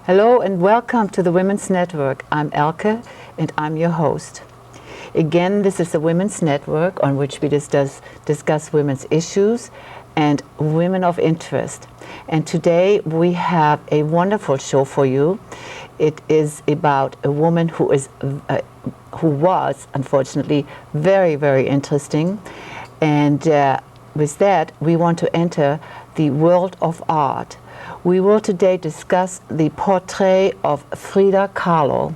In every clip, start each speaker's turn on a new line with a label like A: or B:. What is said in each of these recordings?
A: Hello and welcome to the Women's Network. I'm Elke and I'm your host. Again, this is the Women's Network on which we discuss women's issues and women of interest. And today we have a wonderful show for you. It is about a woman who was unfortunately very, very interesting. And with that, we want to enter the world of art. We will today discuss the portrait of Frida Kahlo.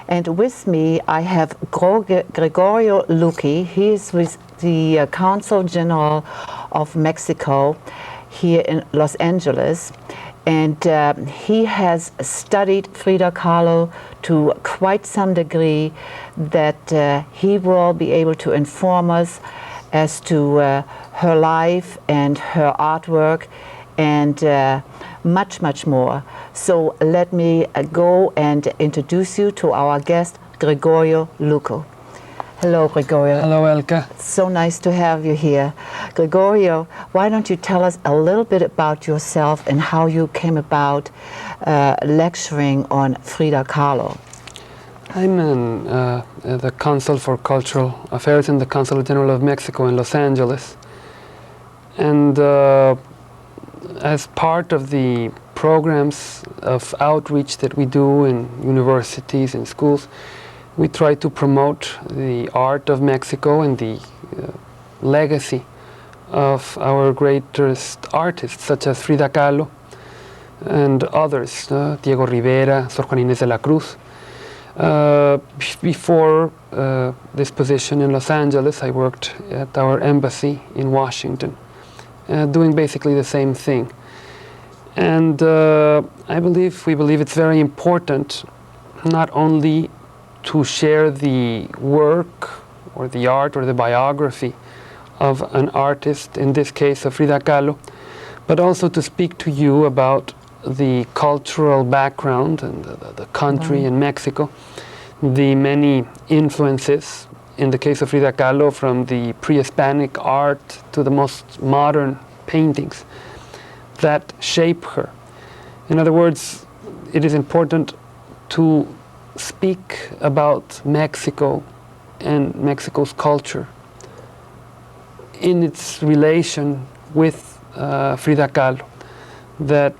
A: And with me, I have Gregorio Lucchi. He is with the Consul General of Mexico here in Los Angeles. And he has studied Frida Kahlo to quite some degree that he will be able to inform us as to her life and her artwork and much, much more. So let me go and introduce you to our guest, Gregorio Lucchi. Hello, Gregorio.
B: Hello, Elke.
A: So nice to have you here. Gregorio, why don't you tell us a little bit about yourself and how you came about lecturing on Frida Kahlo?
B: I'm the Consul for Cultural Affairs in the Consulate General of Mexico in Los Angeles. And as part of the programs of outreach that we do in universities and schools, we try to promote the art of Mexico and the legacy of our greatest artists, such as Frida Kahlo and others, Diego Rivera, Sor Juana Inés de la Cruz. Before this position in Los Angeles, I worked at our embassy in Washington, doing basically the same thing. And we believe it's very important not only to share the work or the art or the biography of an artist, in this case of Frida Kahlo, but also to speak to you about the cultural background and the country in Mexico, the many influences, in the case of Frida Kahlo, from the pre-Hispanic art to the most modern paintings that shape her. In other words, it is important to speak about Mexico and Mexico's culture in its relation with Frida Kahlo, that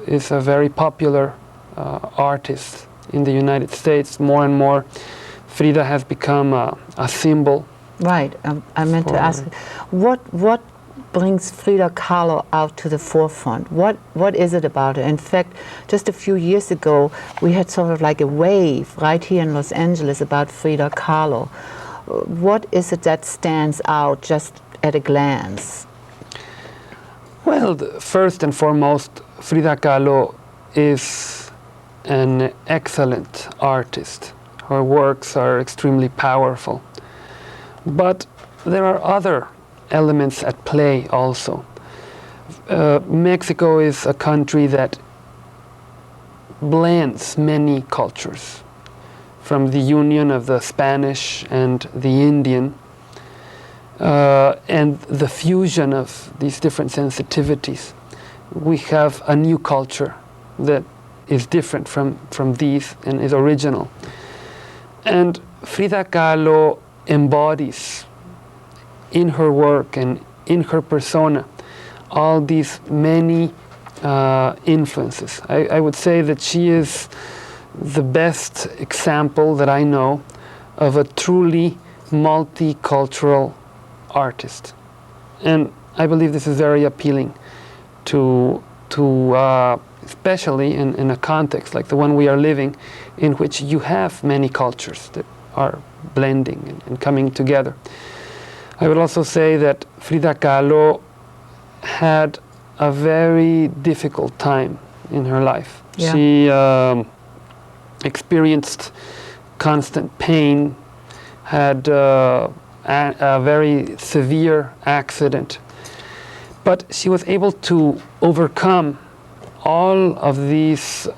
B: is a very popular artist in the United States. More and more, Frida has become a symbol.
A: Right. I meant to ask, what brings Frida Kahlo out to the forefront? What is it about her? In fact, just a few years ago, we had sort of like a wave right here in Los Angeles about Frida Kahlo. What is it that stands out just at a glance?
B: Well, first and foremost, Frida Kahlo is an excellent artist. Her works are extremely powerful. But there are other elements at play also. Mexico is a country that blends many cultures, from the union of the Spanish and the Indian, and the fusion of these different sensitivities. We have a new culture that is different from these and is original. And Frida Kahlo embodies in her work and in her persona all these many influences. I would say that she is the best example that I know of a truly multicultural artist. And I believe this is very appealing to especially in a context like the one we are living, in which you have many cultures that are blending and coming together. I would also say that Frida Kahlo had a very difficult time in her life. Yeah. She experienced constant pain, had a very severe accident, but she was able to overcome all of these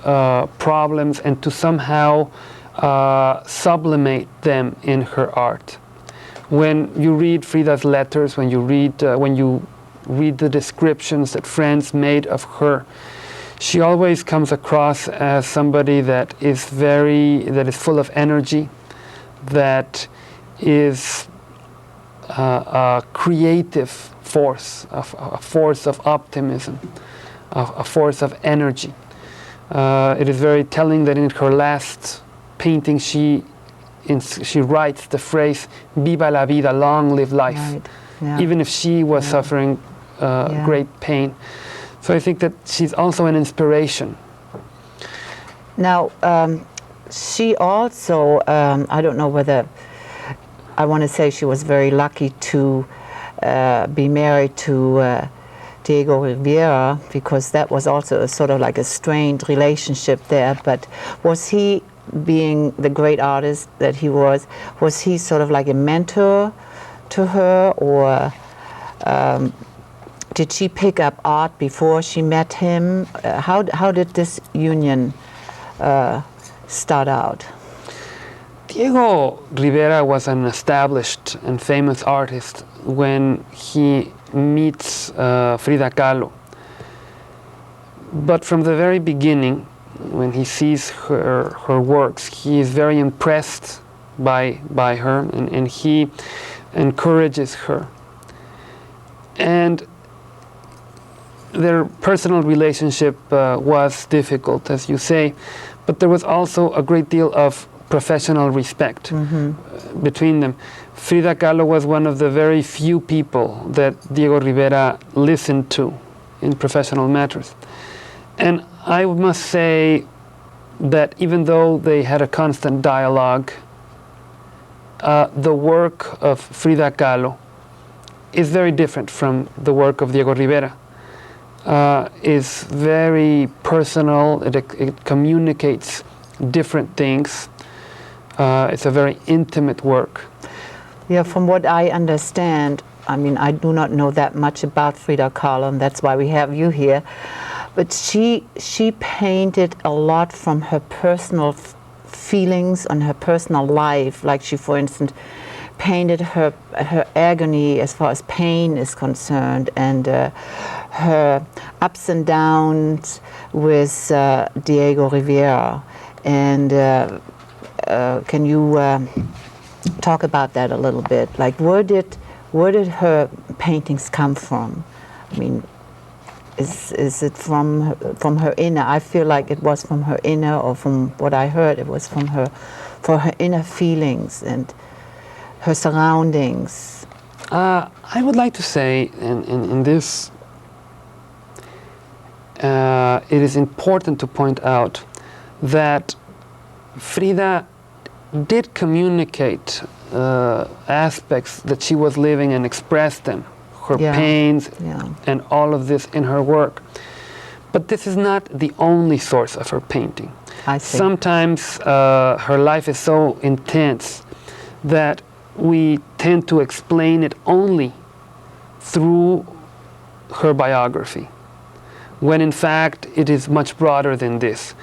B: problems and to somehow sublimate them in her art. When you read Frida's letters, when you read the descriptions that friends made of her, She always comes across as somebody that is full of energy, that is a creative force, a force of optimism, a force of energy. It is very telling that in her last painting she writes the phrase "Viva la vida," long live life,
A: Right. Yeah.
B: even if she was suffering great pain. So I think that she's also an inspiration.
A: Now, she also, I don't know whether, I want to say she was very lucky to be married to Diego Rivera, because that was also a sort of like a strained relationship there. But was he, being the great artist that he was he sort of like a mentor to her, or did she pick up art before she met him? How did this union start out?
B: Diego Rivera was an established and famous artist when he meets Frida Kahlo. But from the very beginning, when he sees her works, he is very impressed by her, and he encourages her. And their personal relationship was difficult, as you say, but there was also a great deal of professional respect between them. Frida Kahlo was one of the very few people that Diego Rivera listened to in professional matters. And I must say that even though they had a constant dialogue, the work of Frida Kahlo is very different from the work of Diego Rivera. Is very personal, it communicates different things. It's a very intimate work.
A: Yeah, from what I understand, I mean, I do not know that much about Frida Kahlo, and that's why we have you here. But she painted a lot from her personal feelings on her personal life. Like she, for instance, painted her agony as far as pain is concerned, and her ups and downs with Diego Rivera. And can you talk about that a little bit? Like, where did her paintings come from? I mean, is it from her inner? I feel like it was from her inner, or from what I heard, it was from her inner feelings and her surroundings.
B: I would like to say in this, it is important to point out that Frida did communicate aspects that she was living and express them, her pains and all of this in her work. But this is not the only source of her painting.
A: I see.
B: Sometimes her life is so intense that we tend to explain it only through her biography, when in fact it is much broader than this,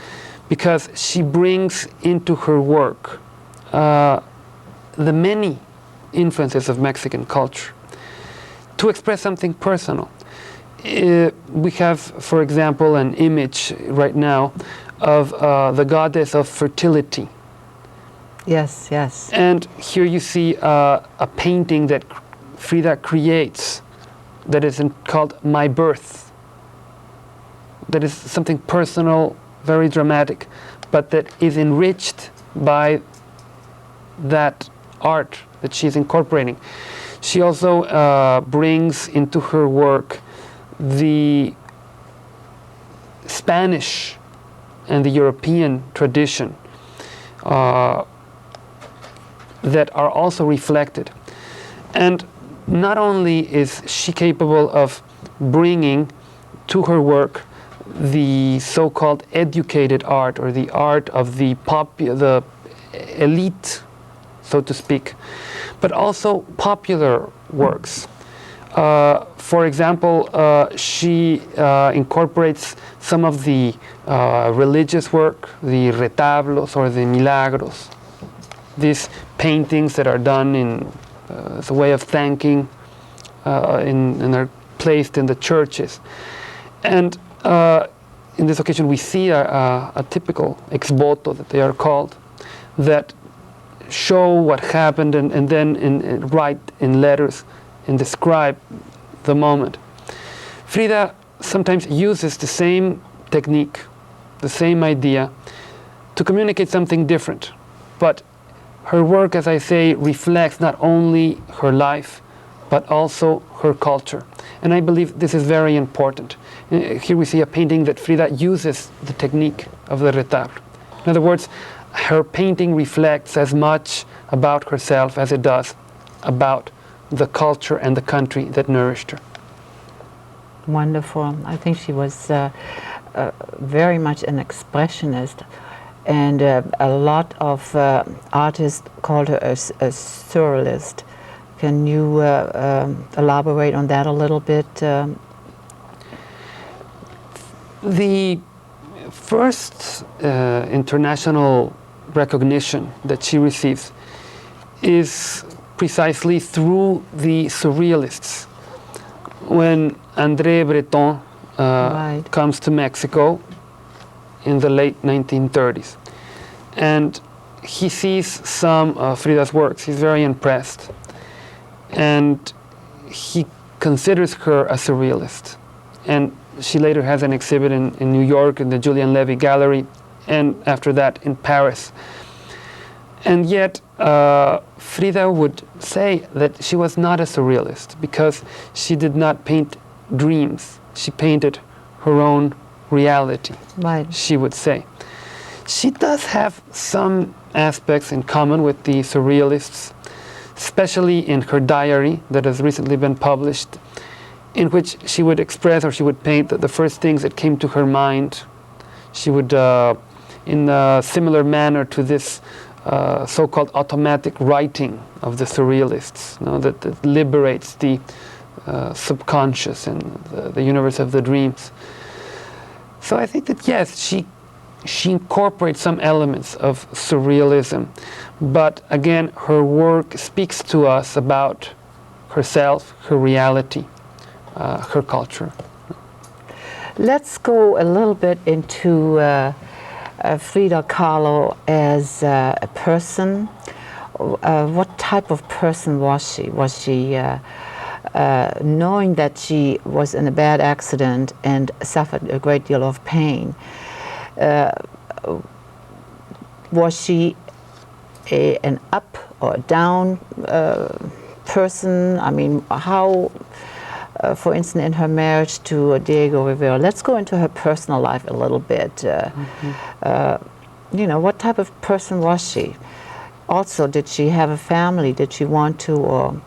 B: because she brings into her work the many influences of Mexican culture to express something personal. We have, for example, an image right now of the goddess of fertility.
A: Yes, yes.
B: And here you see a painting that Frida creates that is called My Birth. That is something personal, very dramatic, but that is enriched by that art that she's incorporating. She also brings into her work the Spanish and the European tradition that are also reflected. And not only is she capable of bringing to her work the so-called educated art, or the art of the elite, so to speak, but also popular works. For example, she incorporates some of the religious work, the retablos or the milagros, these paintings that are done as a way of thanking, and are placed in the churches. And in this occasion we see a typical ex voto that they are called, that show what happened and then write in letters and describe the moment. Frida sometimes uses the same technique, the same idea, to communicate something different. But her work, as I say, reflects not only her life, but also her culture. And I believe this is very important. Here we see a painting that Frida uses the technique of the retable. In other words, her painting reflects as much about herself as it does about the culture and the country that nourished her.
A: Wonderful. I think she was very much an expressionist, and a lot of artists called her a surrealist. Can you elaborate on that a little bit?
B: The first international recognition that she receives is precisely through the surrealists. When André Breton
A: Right.
B: comes to Mexico in the late 1930s, and he sees some of Frida's works, he's very impressed, and he considers her a surrealist. And she later has an exhibit in New York in the Julian Levy Gallery, and after that in Paris. And yet Frida would say that she was not a surrealist because she did not paint dreams. She painted her own reality,
A: Right.
B: she would say. She does have some aspects in common with the surrealists, especially in her diary that has recently been published, in which she would express or she would paint the first things that came to her mind. She would, in a similar manner to this so-called automatic writing of the surrealists, that liberates the subconscious and the universe of the dreams. So I think that yes, she incorporates some elements of surrealism, but again, her work speaks to us about herself, her reality, her culture.
A: Let's go a little bit into Frida Kahlo as a person. What type of person was she? Was she, knowing that she was in a bad accident and suffered a great deal of pain, was she an up or down person? I mean, how, for instance, in her marriage to Diego Rivera, let's go into her personal life a little bit. You know, what type of person was she? Also, did she have a family? Did she want to, or,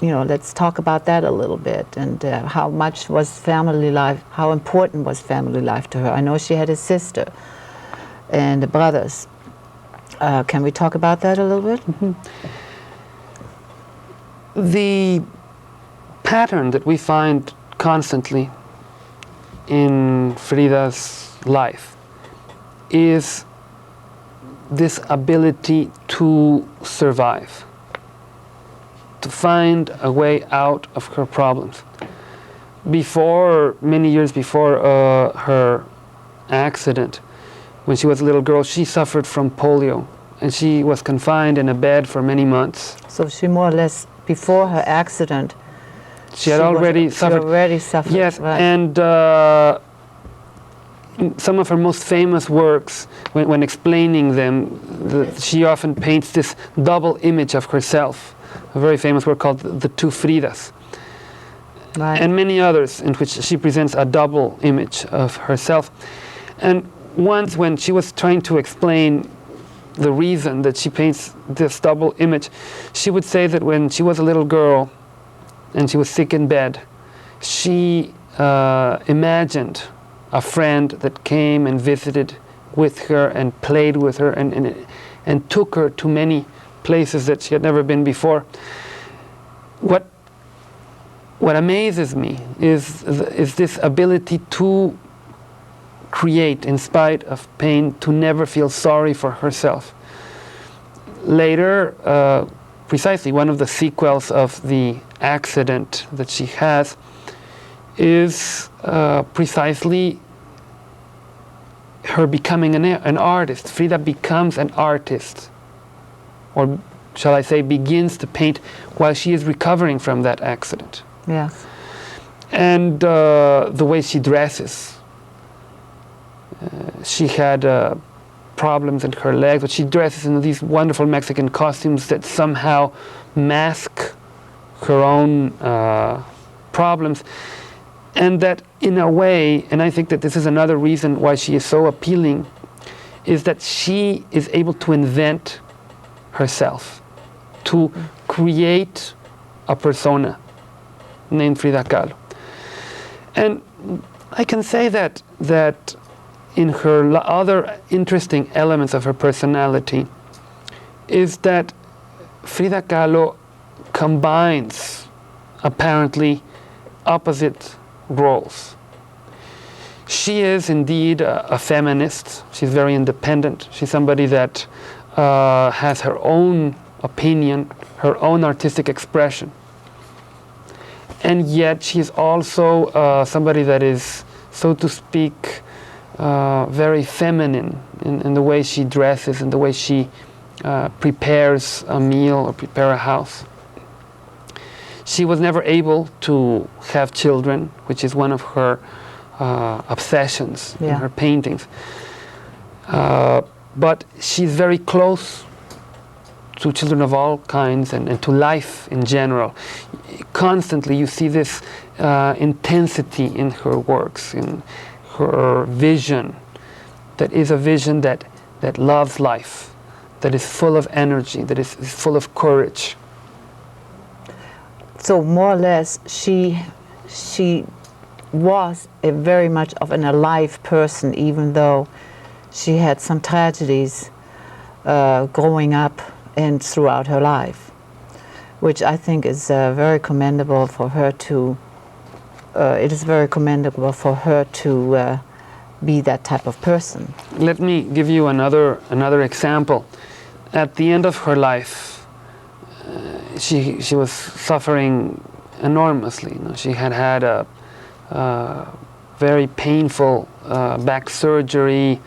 A: you know, let's talk about that a little bit. And how much was family life, how important was family life to her? I know she had a sister and brothers. Can we talk about that a little bit?
B: The pattern that we find constantly in Frida's life is this ability to survive, to find a way out of her problems. Before, many years before her accident, when she was a little girl, she suffered from polio, and she was confined in a bed for many months.
A: So she more or less, before her accident,
B: She had already suffered.
A: She already suffered.
B: Yes,
A: right.
B: and some of her most famous works, when explaining them, she often paints this double image of herself. A very famous work called The Two Fridas.
A: Right.
B: And many others in which she presents a double image of herself. And once when she was trying to explain the reason that she paints this double image, she would say that when she was a little girl and she was sick in bed, she imagined a friend that came and visited with her and played with her and took her to many places that she had never been before. What amazes me is this ability to create in spite of pain, to never feel sorry for herself. Later, precisely one of the sequels of the accident that she has is precisely her becoming an artist. Frida becomes an artist, or shall I say, begins to paint while she is recovering from that accident.
A: Yes.
B: And the way she dresses. She had problems in her legs, but she dresses in these wonderful Mexican costumes that somehow mask her own problems. And that in a way, and I think that this is another reason why she is so appealing, is that she is able to invent herself, to create a persona named Frida Kahlo. And I can say that in her other interesting elements of her personality is that Frida Kahlo combines apparently opposite roles. She is indeed a feminist. She's very independent. She's somebody that has her own opinion, her own artistic expression. And yet she is also somebody that is, so to speak, very feminine in the way she dresses, in the way she prepares a meal or prepare a house. She was never able to have children, which is one of her obsessions in her paintings. But she's very close to children of all kinds and to life in general. Constantly you see this intensity in her works, in her vision, that is a vision that loves life, that is full of energy, that is full of courage.
A: So more or less, she was a very much of an alive person, even though she had some tragedies growing up and throughout her life, which I think is very commendable for her to. It is very commendable for her to be that type of person.
B: Let me give you another example. At the end of her life, she was suffering enormously. You know, she had a very painful back surgery,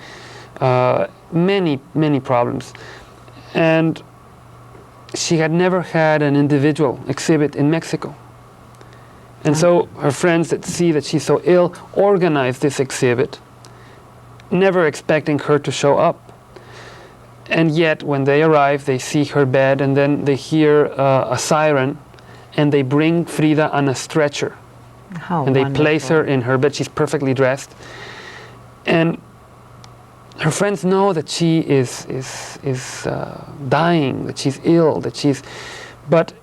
B: many problems, and she had never had an individual exhibit in Mexico. And so her friends that see that she's so ill organized this exhibit, never expecting her to show up. And yet, when they arrive, they see her bed, and then they hear a siren, and they bring Frida on a stretcher.
A: How
B: and they
A: wonderful.
B: place her in her bed. She's perfectly dressed. And her friends know that she is dying, that she's ill, but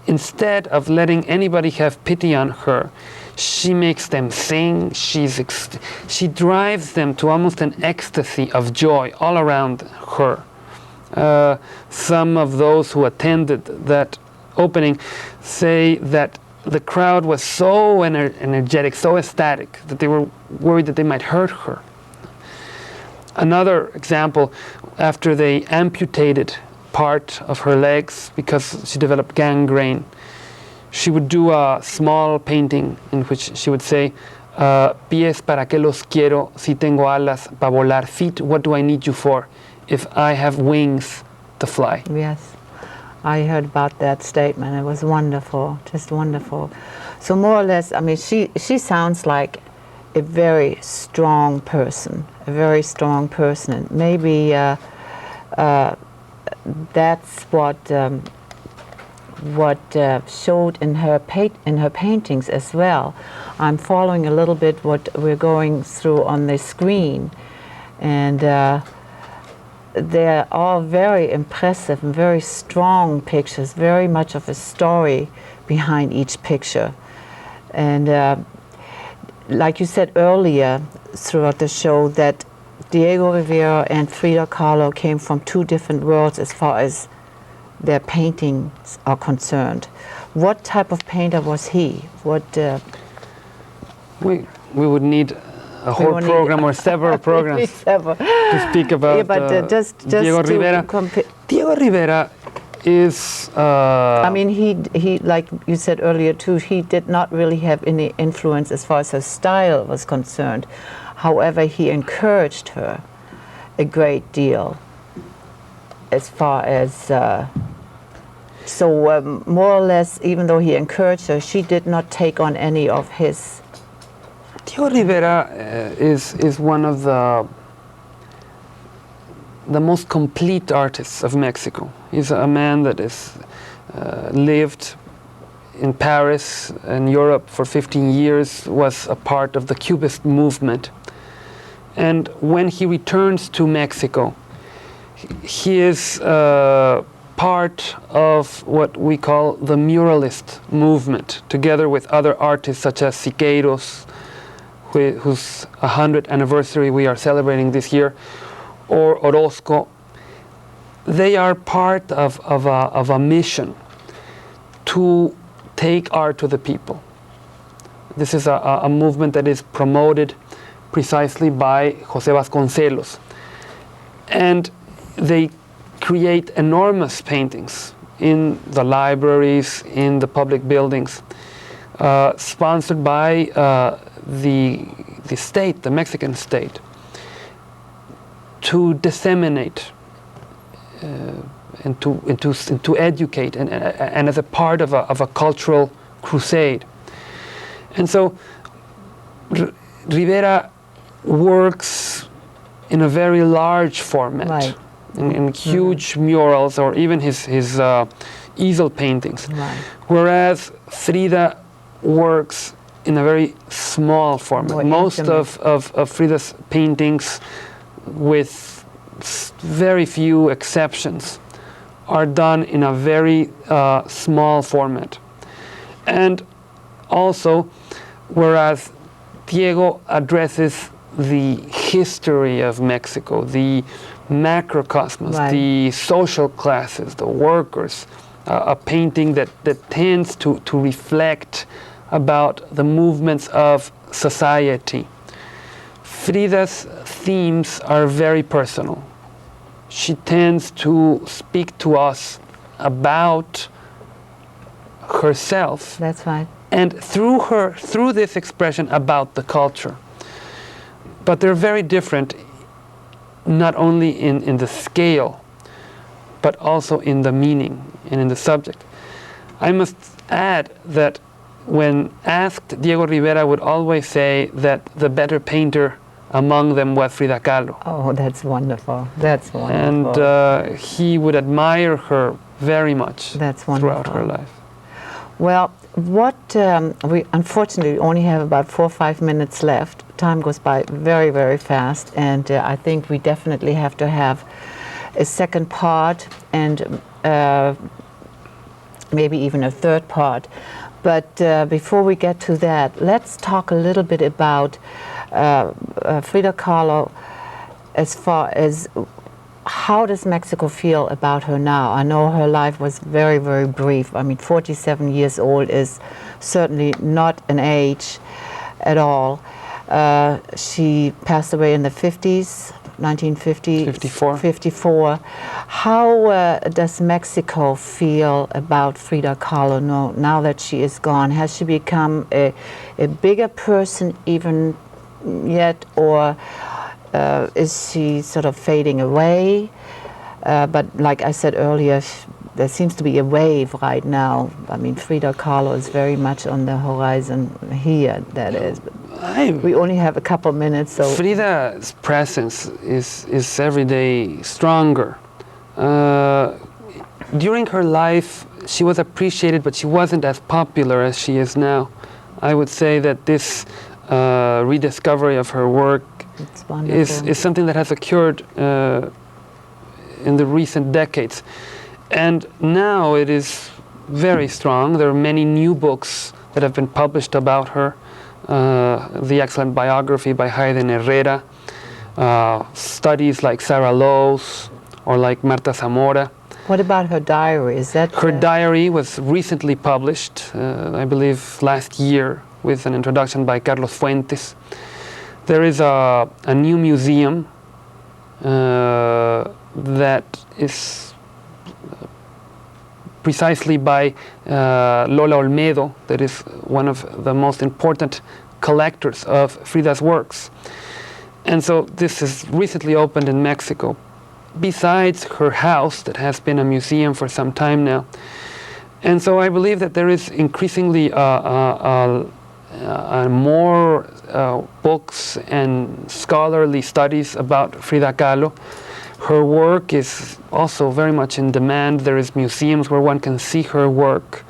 B: instead of letting anybody have pity on her, she makes them sing. She drives them to almost an ecstasy of joy all around her. Some of those who attended that opening say that the crowd was so energetic, so ecstatic, that they were worried that they might hurt her. Another example, after they amputated part of her legs because she developed gangrene, she would do a small painting in which she would say, pies para qué los quiero si tengo alas para volar, feet what do I need you for if I have wings to fly.
A: Yes, I heard about that statement. It was wonderful, just wonderful. So more or less, I mean, she sounds like a very strong person, and maybe that's what showed in her paintings as well. I'm following a little bit what we're going through on the screen, and they're all very impressive and very strong pictures, very much of a story behind each picture. And like you said earlier throughout the show, that Diego Rivera and Frida Kahlo came from two different worlds as far as their paintings are concerned. What type of painter was he?
B: We would need a whole program or several programs to speak about
A: just
B: Diego Rivera. Diego Rivera is...
A: I mean, he, like you said earlier too, he did not really have any influence as far as her style was concerned. However, he encouraged her a great deal as far as, more or less, even though he encouraged her, she did not take on any of his.
B: Diego Rivera is one of the most complete artists of Mexico. He's a man that has lived in Paris and Europe for 15 years, was a part of the Cubist movement. And when he returns to Mexico, he is part of what we call the muralist movement, together with other artists such as Siqueiros, whose 100th anniversary we are celebrating this year, or Orozco. They are part of a mission to take art to the people. This is a movement that is promoted precisely by José Vasconcelos. And they create enormous paintings in the libraries, in the public buildings, sponsored by the state, the Mexican state, to disseminate and to educate, and as a part of a cultural crusade. And so Rivera works in a very large format,
A: Right.
B: in huge murals, or even his easel paintings.
A: Right.
B: Whereas Frida works in a very small format.
A: More
B: Most
A: intimate.
B: of Frida's paintings, with very few exceptions, are done in a very small format. And also, whereas Diego addresses the history of Mexico, the macrocosmos,
A: Right.
B: the social classes, the workers, a painting that tends to reflect about the movements of society. Frida's themes are very personal. She tends to speak to us about herself,
A: That's right.
B: and through this expression about the culture. But they're very different, not only in the scale, but also in the meaning and in the subject. I must add that when asked, Diego Rivera would always say that the better painter among them was Frida Kahlo.
A: Oh, that's wonderful. That's wonderful.
B: And he would admire her very much
A: That's
B: throughout
A: wonderful.
B: her life.
A: Well, we unfortunately only have about 4 or 5 minutes left. Time goes by very, very fast, and I think we definitely have to have a second part and maybe even a third part. But before we get to that, let's talk a little bit about Frida Kahlo, as far as how does Mexico feel about her now? I know her life was very, very brief. I mean, 47 years old is certainly not an age at all. She passed away in the 50s, 1950s.
B: 54.
A: 54. How does Mexico feel about Frida Kahlo now that she is gone? Has she become a bigger person even yet, or is she sort of fading away? But like I said earlier, there seems to be a wave right now. I mean, Frida Kahlo is very much on the horizon here, that is. But we only have a couple minutes, so...
B: Frida's presence is every day stronger. During her life, she was appreciated, but she wasn't as popular as she is now. I would say that this rediscovery of her work
A: It's wonderful.
B: is something that has occurred in the recent decades. And now it is very strong. There are many new books that have been published about her. The excellent biography by Hayden Herrera, studies like Sarah Lowe's or like Marta Zamora.
A: What about her diary? Is that...
B: Her diary was recently published, I believe last year, with an introduction by Carlos Fuentes. There is a new museum that is precisely by Lola Olmedo, that is one of the most important collectors of Frida's works. And so this is recently opened in Mexico. Besides her house that has been a museum for some time now. And so I believe that there is increasingly more books and scholarly studies about Frida Kahlo. Her work is also very much in demand. There is museums where one can see her work.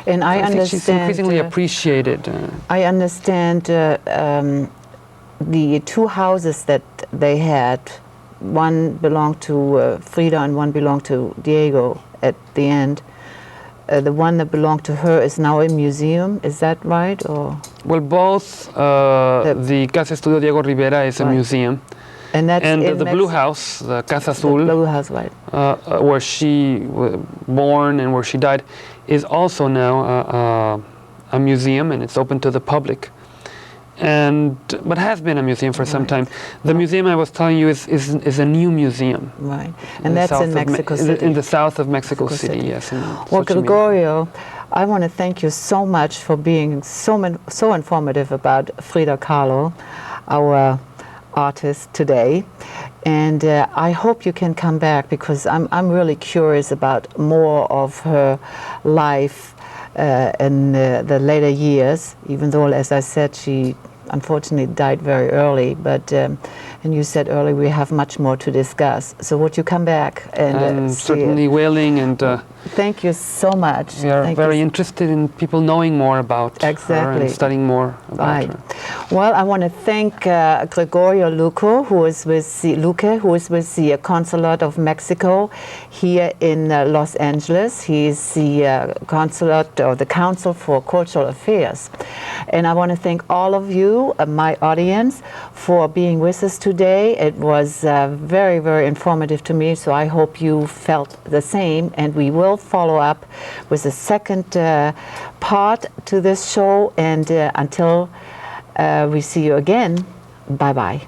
A: And I
B: think
A: understand
B: she's increasingly appreciated.
A: I understand the two houses that they had, one belonged to Frida and one belonged to Diego at the end. The one that belonged to her is now a museum, is that right? Or
B: well, both the Casa Estudio Diego Rivera is a museum.
A: And that's
B: the Blue House, the Casa Azul,
A: the Blue House, right.
B: Where she was born and where she died, is also now a museum, and it's open to the public. But has been a museum for some time. The museum I was telling you is a new museum.
A: Right, and that's in Mexico City.
B: In the south of Mexico City, yes.
A: Well, Gregorio, I want to thank you so much for being so informative about Frida Kahlo, our artist today. And I hope you can come back, because I'm really curious about more of her life in the later years, even though, as I said, she unfortunately died very early, but and you said earlier we have much more to discuss. So would you come back and
B: certainly willing, and
A: thank you so much.
B: We are very interested in people knowing more about her and studying more about her.
A: Well, I want to thank Gregorio Luque, who is with the Consulate of Mexico here in Los Angeles. He is the consulate, or the Council for Cultural Affairs. And I want to thank all of you, my audience, for being with us today. It was very, very informative to me, so I hope you felt the same. And we will follow up with the second part to this show. And until we see you again, bye-bye.